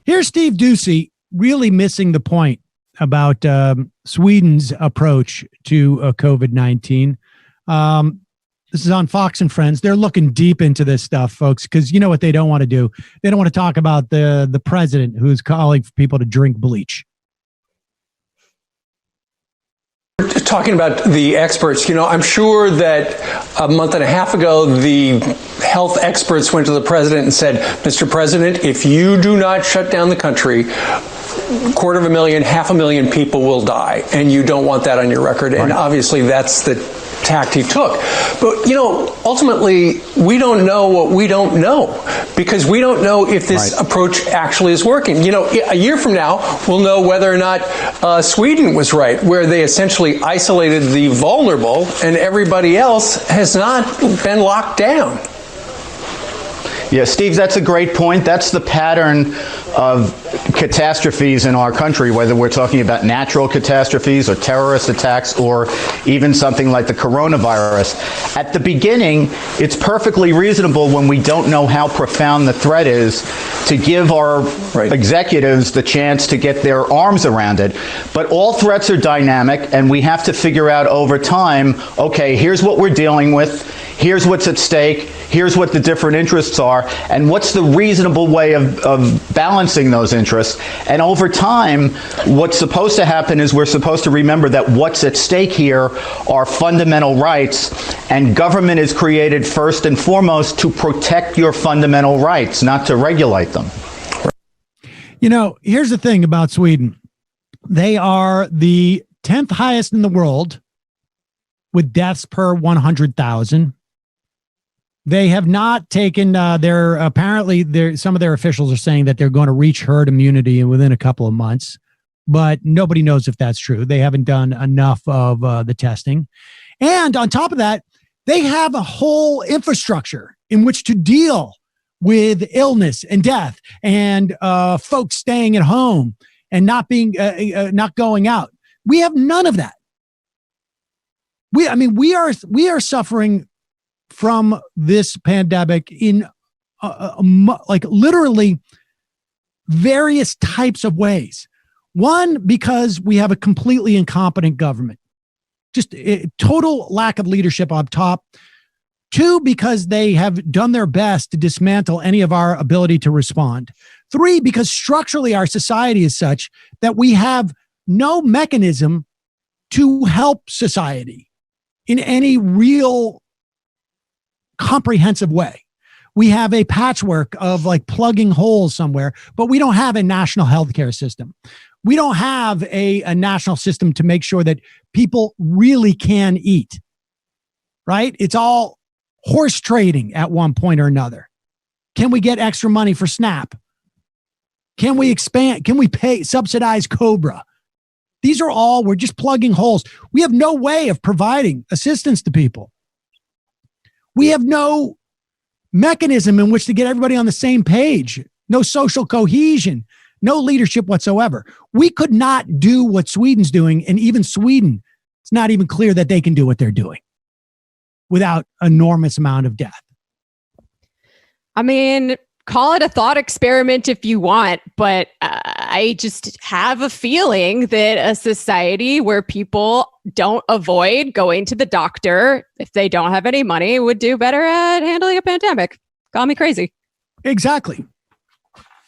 Here's Steve Doocy really missing the point about Sweden's approach to COVID-19. This is on Fox and Friends. They're looking deep into this stuff, folks, because you know what they don't want to do? They don't want to talk about the president who's calling for people to drink bleach. Talking about the experts, I'm sure that a month and a half ago, the health experts went to the president and said, Mr. President, if you do not shut down the country, 250,000, 500,000 people will die, and you don't want that on your record. Right. And obviously that's the tact he took. But, ultimately, we don't know what we don't know, because we don't know if this approach actually is working. A year from now, we'll know whether or not Sweden was right, where they essentially isolated the vulnerable and everybody else has not been locked down. Yeah, Steve, that's a great point. That's the pattern of catastrophes in our country, whether we're talking about natural catastrophes or terrorist attacks or even something like the coronavirus. At the beginning, it's perfectly reasonable when we don't know how profound the threat is to give our executives the chance to get their arms around it. But all threats are dynamic, and we have to figure out over time, okay, here's what we're dealing with, here's what's at stake, here's what the different interests are, and what's the reasonable way of balancing those interests. And over time, what's supposed to happen is we're supposed to remember that what's at stake here are fundamental rights, and government is created first and foremost to protect your fundamental rights, not to regulate them. Here's the thing about Sweden. They are the 10th highest in the world with deaths per 100,000. They have not taken some of their officials are saying that they're going to reach herd immunity within a couple of months, but nobody knows if that's true. They haven't done enough of the testing. And on top of that, they have a whole infrastructure in which to deal with illness and death and folks staying at home and not going out. We have none of that. We are suffering from this pandemic in literally various types of ways. One, because we have a completely incompetent government, just a total lack of leadership up top. Two, because they have done their best to dismantle any of our ability to respond. Three, because structurally our society is such that we have no mechanism to help society in any real comprehensive way. We have a patchwork of plugging holes somewhere, but we don't have a national healthcare system. We don't have a national system to make sure that people really can eat, right? It's all horse trading at one point or another. Can we get extra money for SNAP? Can we expand? Can we subsidize Cobra? These are all, we're just plugging holes. We have no way of providing assistance to people. We have no mechanism in which to get everybody on the same page, no social cohesion, no leadership whatsoever. We could not do what Sweden's doing, and even Sweden, it's not even clear that they can do what they're doing without enormous amount of death. Call it a thought experiment if you want, but I just have a feeling that a society where people don't avoid going to the doctor if they don't have any money would do better at handling a pandemic. Call me crazy. Exactly.